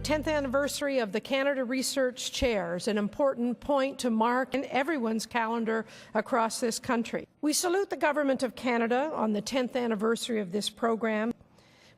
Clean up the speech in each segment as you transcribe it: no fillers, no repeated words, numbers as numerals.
10th anniversary of the Canada Research Chairs, an important point to mark in everyone's calendar across this country. We salute the Government of Canada on the 10th anniversary of this program.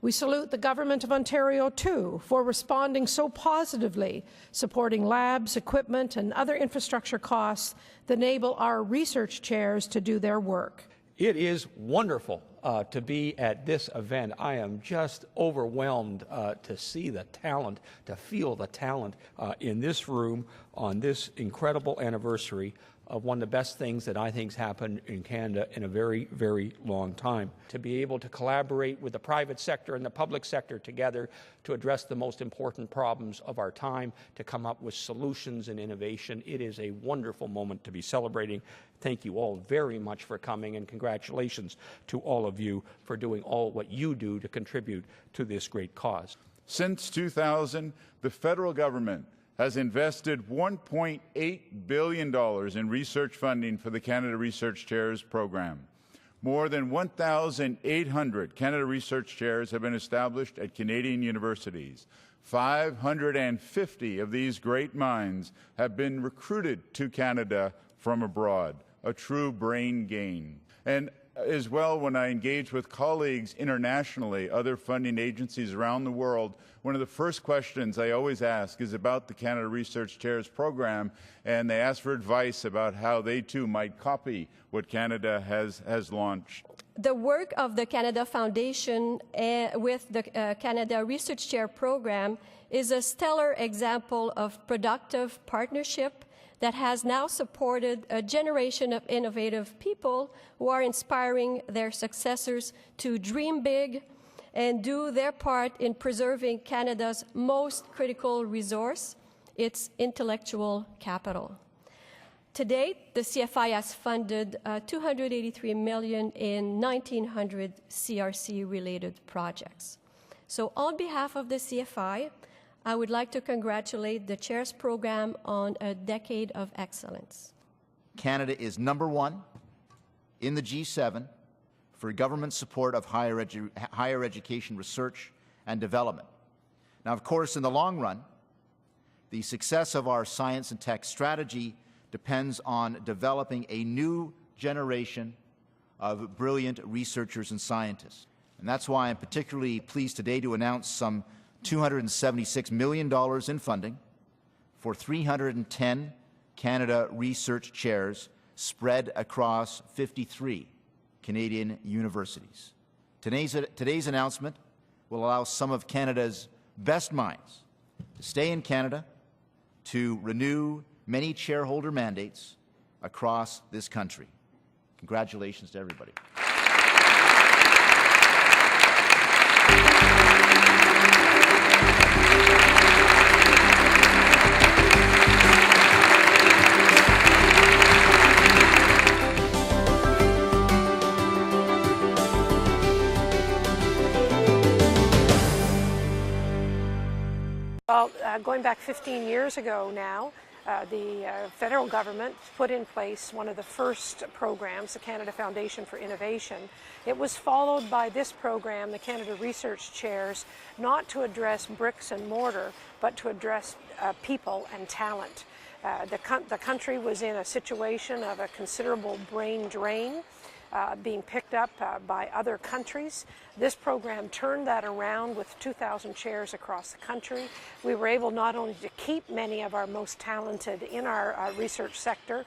We salute the Government of Ontario, too, for responding so positively, supporting labs, equipment, and other infrastructure costs that enable our research chairs to do their work. It is wonderful to be at this event. I am just overwhelmed to see the talent, to feel the talent in this room on this incredible anniversary of one of the best things that I think has happened in Canada in a very, very long time. To be able to collaborate with the private sector and the public sector together to address the most important problems of our time, to come up with solutions and innovation. It is a wonderful moment to be celebrating. Thank you all very much for coming, and congratulations to all of you for doing all what you do to contribute to this great cause. Since 2000, the federal government has invested $1.8 billion in research funding for the Canada Research Chairs program. More than 1,800 Canada Research Chairs have been established at Canadian universities. 550 of these great minds have been recruited to Canada from abroad, a true brain gain. And as well, when I engage with colleagues internationally, other funding agencies around the world, one of the first questions I always ask is about the Canada Research Chairs program, and they ask for advice about how they too might copy what Canada has launched. The work of the Canada Foundation with the Canada Research Chair program is a stellar example of productive partnership that has now supported a generation of innovative people who are inspiring their successors to dream big and do their part in preserving Canada's most critical resource, its intellectual capital. To date, the CFI has funded $283 million in 1,900 CRC-related projects. So on behalf of the CFI, I would like to congratulate the Chairs program on a decade of excellence. Canada is #1 in the G7 for government support of higher education research and development. Now, of course, in the long run, the success of our science and tech strategy depends on developing a new generation of brilliant researchers and scientists. And that's why I'm particularly pleased today to announce some $276 million in funding for 310 Canada Research Chairs spread across 53 Canadian universities. Today's announcement will allow some of Canada's best minds to stay in Canada to renew many chairholder mandates across this country. Congratulations to everybody. Well, going back 15 years ago now, the federal government put in place one of the first programs, the Canada Foundation for Innovation. It was followed by this program, the Canada Research Chairs, not to address bricks and mortar, but to address people and talent. The country was in a situation of a considerable brain drain, being picked up by other countries. This program turned that around with 2,000 chairs across the country. We were able not only to keep many of our most talented in our research sector,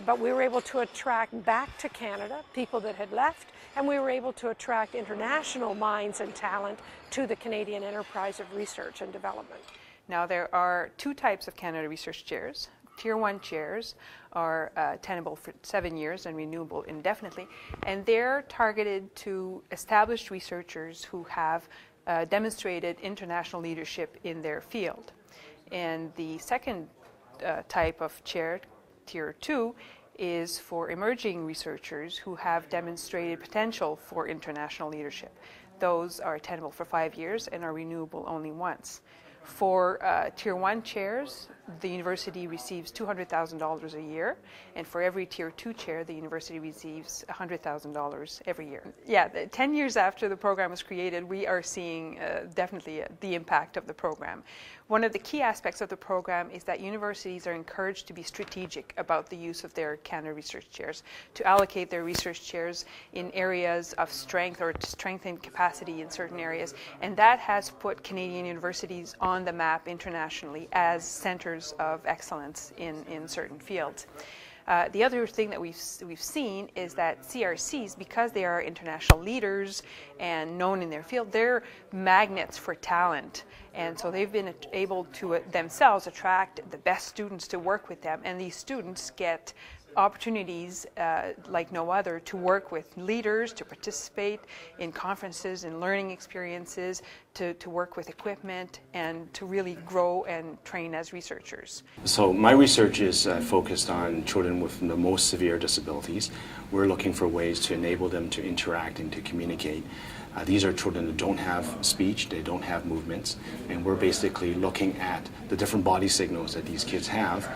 but we were able to attract back to Canada people that had left, and we were able to attract international minds and talent to the Canadian enterprise of research and development. Now, there are two types of Canada Research Chairs. Tier 1 chairs are tenable for 7 years and renewable indefinitely, and they're targeted to established researchers who have demonstrated international leadership in their field. And the second type of chair, Tier 2, is for emerging researchers who have demonstrated potential for international leadership. Those are tenable for 5 years and are renewable only once. For Tier 1 chairs, the university receives $200,000 a year, and for every Tier 2 chair, the university receives $100,000 every year. Yeah, 10 years after the program was created, we are seeing definitely the impact of the program. One of the key aspects of the program is that universities are encouraged to be strategic about the use of their Canada Research Chairs, to allocate their research chairs in areas of strength or to strengthen capacity in certain areas, and that has put Canadian universities on the map internationally as centers of excellence in certain fields. The other thing that we've seen is that CRCs, because they are international leaders and known in their field, they're magnets for talent. And so they've been able to themselves attract the best students to work with them. And these students get opportunities like no other to work with leaders, to participate in conferences and learning experiences, to work with equipment, and to really grow and train as researchers. So my research is focused on children with the most severe disabilities. We're looking for ways to enable them to interact and to communicate. These are children that don't have speech, they don't have movements, and we're basically looking at the different body signals that these kids have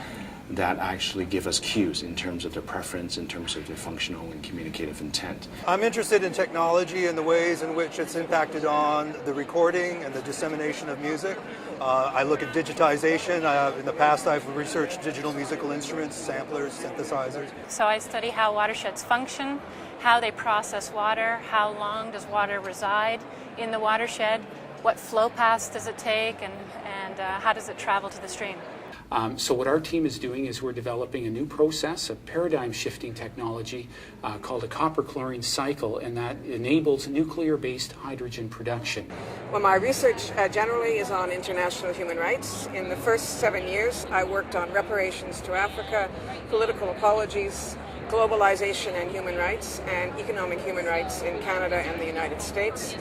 that actually give us cues in terms of their preference, in terms of their functional and communicative intent. I'm interested in technology and the ways in which it's impacted on the recording and the dissemination of music. I look at digitization. In the past, I've researched digital musical instruments, samplers, synthesizers. So I study how watersheds function, how they process water, how long does water reside in the watershed, what flow paths does it take, and how does it travel to the stream. So what our team is doing is we're developing a new process, a paradigm-shifting technology called a copper chlorine cycle, and that enables nuclear-based hydrogen production. Well, my research generally is on international human rights. In the first 7 years, I worked on reparations to Africa, political apologies, globalization and human rights, and economic human rights in Canada and the United States.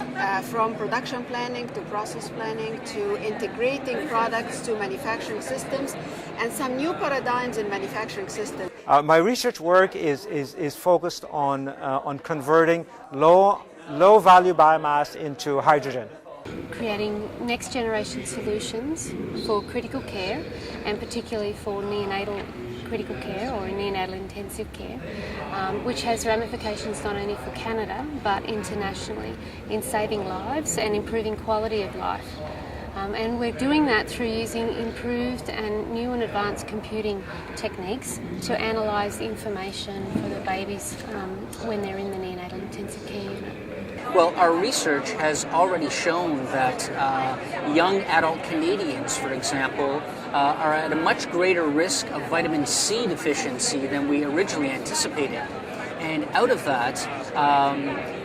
From production planning to process planning to integrating products to manufacturing systems and some new paradigms in manufacturing systems. My research work is focused on converting low value biomass into hydrogen. Creating next generation solutions for critical care, and particularly for neonatal critical care or neonatal intensive care, which has ramifications not only for Canada but internationally in saving lives and improving quality of life. And we're doing that through using improved and new and advanced computing techniques to analyse the information for the babies when they're in the neonatal intensive care unit. Well, our research has already shown that young adult Canadians, for example, are at a much greater risk of vitamin C deficiency than we originally anticipated. And out of that,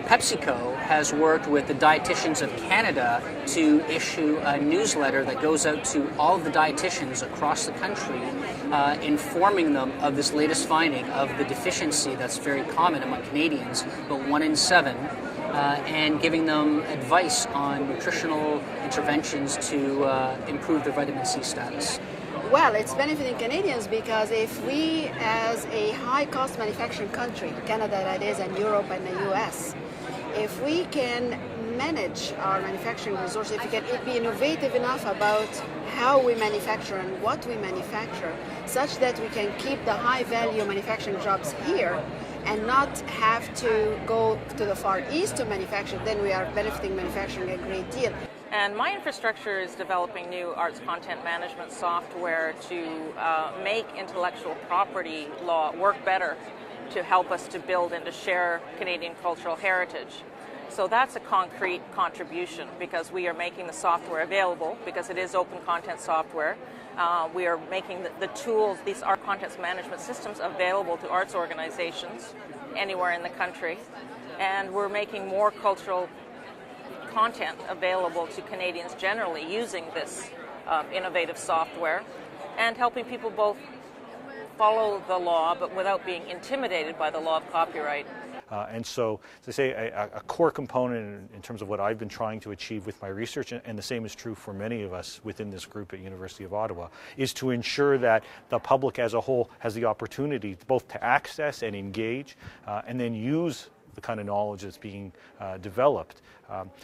PepsiCo has worked with the Dietitians of Canada to issue a newsletter that goes out to all of the dietitians across the country, informing them of this latest finding of the deficiency that's very common among Canadians, but 1 in 7, and giving them advice on nutritional interventions to improve their vitamin C status. Well, it's benefiting Canadians because if we, as a high-cost manufacturing country, Canada that is, and Europe and the US, if we can manage our manufacturing resources, if we can be innovative enough about how we manufacture and what we manufacture, such that we can keep the high-value manufacturing jobs here and not have to go to the Far East to manufacture, then we are benefiting manufacturing a great deal. And my infrastructure is developing new arts content management software to make intellectual property law work better, to help us to build and to share Canadian cultural heritage. So that's a concrete contribution because we are making the software available because it is open content software. We are making the tools, these art content management systems, available to arts organizations anywhere in the country. And we're making more cultural content available to Canadians generally using this innovative software, and helping people both follow the law but without being intimidated by the law of copyright. And so, to say a core component in terms of what I've been trying to achieve with my research, and the same is true for many of us within this group at University of Ottawa, is to ensure that the public as a whole has the opportunity both to access and engage and then use the kind of knowledge that's being developed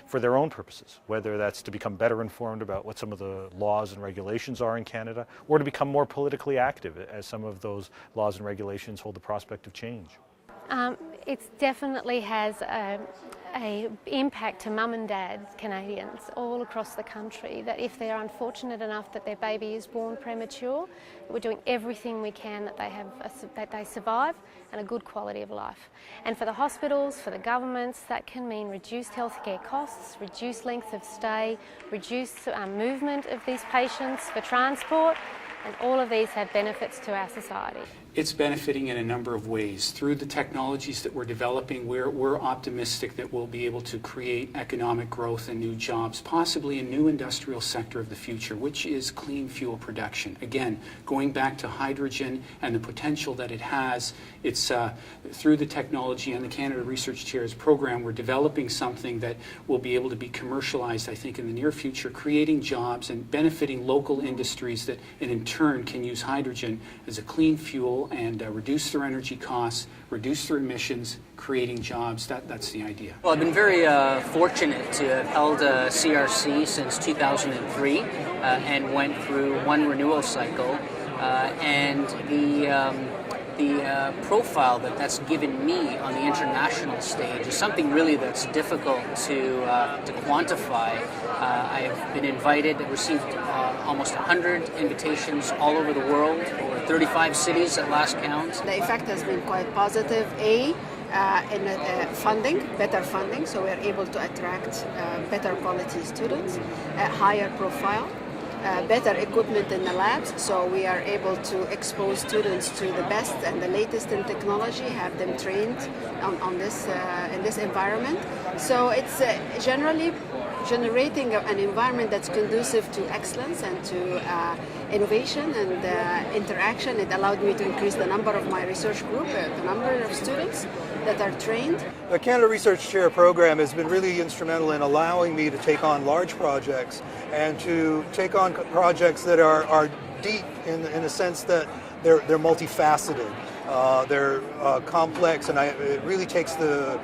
for their own purposes, whether that's to become better informed about what some of the laws and regulations are in Canada, or to become more politically active as some of those laws and regulations hold the prospect of change. It definitely has a impact to mum and dad Canadians all across the country, that if they're unfortunate enough that their baby is born premature, we're doing everything we can that they survive and a good quality of life. And for the hospitals, for the governments, that can mean reduced healthcare costs, reduced length of stay, reduced movement of these patients for transport, and all of these have benefits to our society. It's benefiting in a number of ways. Through the technologies that we're developing, we're optimistic that we'll be able to create economic growth and new jobs, possibly a new industrial sector of the future, which is clean fuel production. Again, going back to hydrogen and the potential that it has, it's through the technology and the Canada Research Chairs program, we're developing something that will be able to be commercialized, I think, in the near future, creating jobs and benefiting local industries that, and in turn, can use hydrogen as a clean fuel and reduce their energy costs, reduce their emissions, creating jobs. That's the idea. Well, I've been very fortunate to have held a CRC since 2003 and went through one renewal cycle. And the profile that's given me on the international stage is something really that's difficult to quantify. I've been invited, received almost 100 invitations all over the world, over 35 cities at last count. The effect has been quite positive. In funding, better funding, so we're able to attract better quality students, higher profile. Better equipment in the labs, so we are able to expose students to the best and the latest in technology, have them trained on this in this environment. So it's generally generating an environment that's conducive to excellence and to innovation and interaction. It allowed me to increase the number of my research group, the number of students that are trained. The Canada Research Chair program has been really instrumental in allowing me to take on large projects and to take on projects that are deep in a sense that they're multifaceted, they're complex, and it really takes the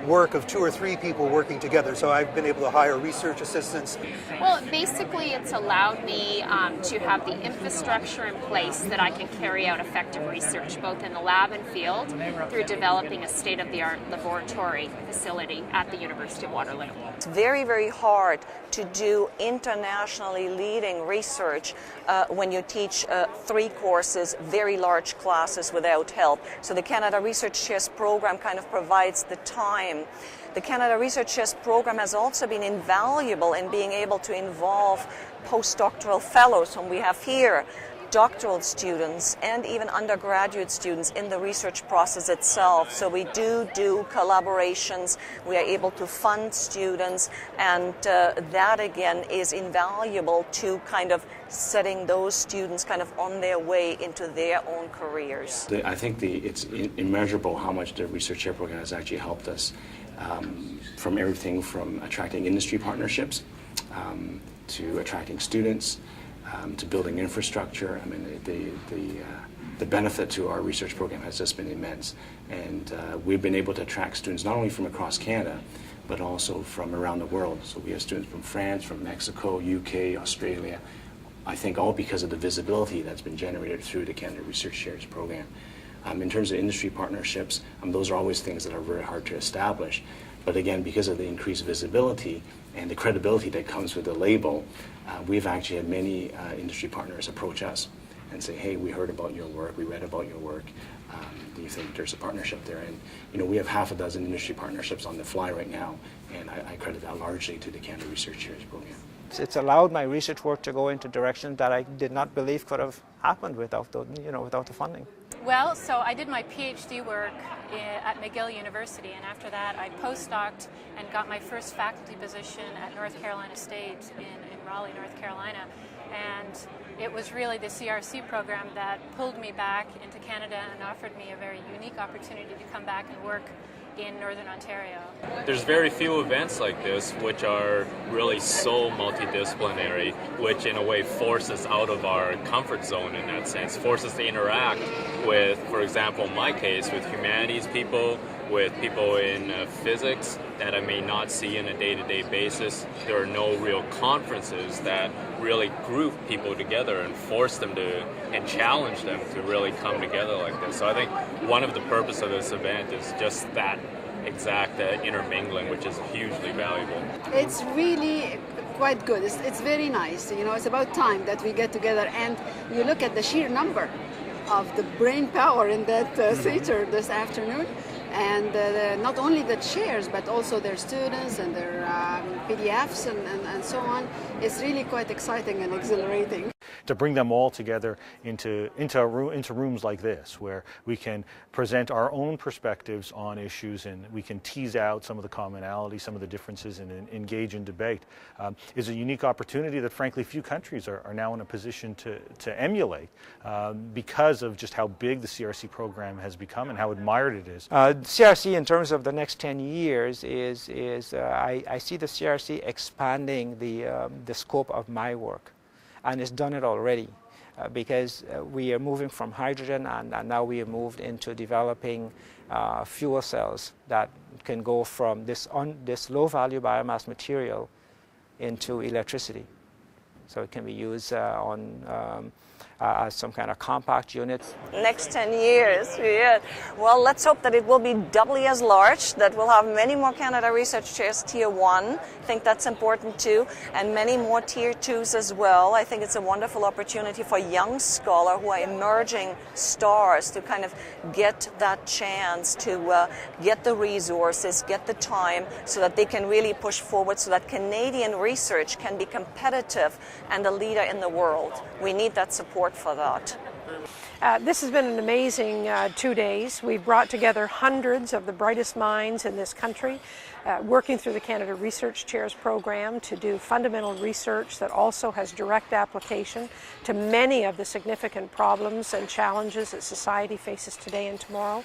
work of 2 or 3 people working together. So I've been able to hire research assistants. Well, basically it's allowed me to have the infrastructure in place that I can carry out effective research both in the lab and field through developing a state-of-the-art laboratory facility at the University of Waterloo. It's very, very hard to do internationally leading research when you teach 3 courses, very large classes without help. So the Canada Research Chairs program kind of provides the time. The Canada Research Chairs program has also been invaluable in being able to involve postdoctoral fellows whom we have here, doctoral students and even undergraduate students in the research process itself. So we do collaborations, we are able to fund students, and that again is invaluable to kind of setting those students kind of on their way into their own careers. I think it's immeasurable how much the Research Chair program has actually helped us from everything from attracting industry partnerships to attracting students, to building infrastructure. I mean, the benefit to our research program has just been immense. And we've been able to attract students not only from across Canada, but also from around the world. So we have students from France, from Mexico, UK, Australia, I think all because of the visibility that's been generated through the Canada Research Chairs program. In terms of industry partnerships, those are always things that are very hard to establish. But again, because of the increased visibility and the credibility that comes with the label, we've actually had many industry partners approach us and say, hey, we heard about your work, we read about your work, do you think there's a partnership there? And we have half a dozen industry partnerships on the fly right now, and I credit that largely to the Canada Research Chairs program. It's allowed my research work to go into directions that I did not believe could have happened without the funding. Well, so I did my PhD work at McGill University, and after that I postdoced and got my first faculty position at North Carolina State in Raleigh, North Carolina. And it was really the CRC program that pulled me back into Canada and offered me a very unique opportunity to come back and work in Northern Ontario. There's very few events like this which are really so multidisciplinary, which in a way forces out of our comfort zone in that sense, forces to interact with, for example, in my case, with humanities people, with people in physics that I may not see on a day-to-day basis. There are no real conferences that really group people together and force them to, and challenge them to really come together like this. So I think one of the purpose of this event is just that exact intermingling, which is hugely valuable. It's really quite good. It's very nice. You know, it's about time that we get together, and you look at the sheer number of the brain power in that theater this afternoon, and not only the chairs but also their students and their PDFs and so on. It's really quite exciting and exhilarating. To bring them all together into rooms like this, where we can present our own perspectives on issues and we can tease out some of the commonalities, some of the differences, and engage in debate, is a unique opportunity that frankly few countries are now in a position to emulate because of just how big the CRC program has become and how admired it is. CRC, in terms of the next 10 years, I see the CRC expanding the scope of my work. And it's done it already because we are moving from hydrogen and now we have moved into developing fuel cells that can go from this low value biomass material into electricity. So it can be used as some kind of compact unit. Next 10 years, yeah. Well, let's hope that it will be doubly as large, that we'll have many more Canada Research Chairs Tier 1. I think that's important too, and many more Tier 2s as well. I think it's a wonderful opportunity for young scholars who are emerging stars to kind of get that chance to get the resources, get the time, so that they can really push forward, so that Canadian research can be competitive and a leader in the world. We need that support for that. This has been an amazing 2 days. We've brought together hundreds of the brightest minds in this country, working through the Canada Research Chairs program to do fundamental research that also has direct application to many of the significant problems and challenges that society faces today and tomorrow.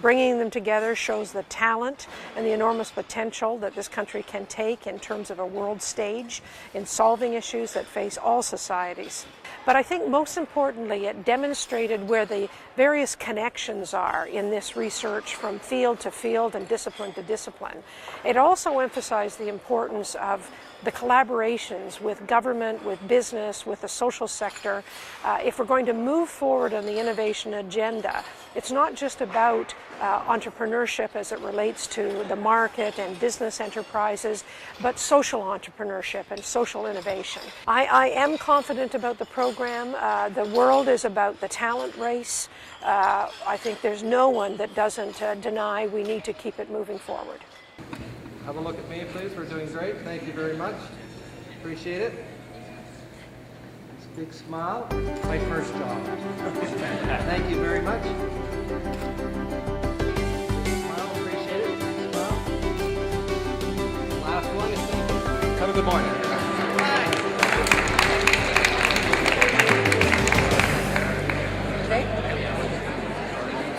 Bringing them together shows the talent and the enormous potential that this country can take in terms of a world stage in solving issues that face all societies. But I think most importantly, it demonstrated where the various connections are in this research from field to field and discipline to discipline. It also emphasized the importance of the collaborations with government, with business, with the social sector. If we're going to move forward on the innovation agenda, it's not just about entrepreneurship as it relates to the market and business enterprises, but social entrepreneurship and social innovation. I am confident about the program. The world is about the talent race. I think there's no one that doesn't deny we need to keep it moving forward. Have a look at me, please. We're doing great. Thank you very much. Appreciate it. Big smile. My first job. Thank you very much. Smile. Appreciate it. Smile. Last one. Have a good morning.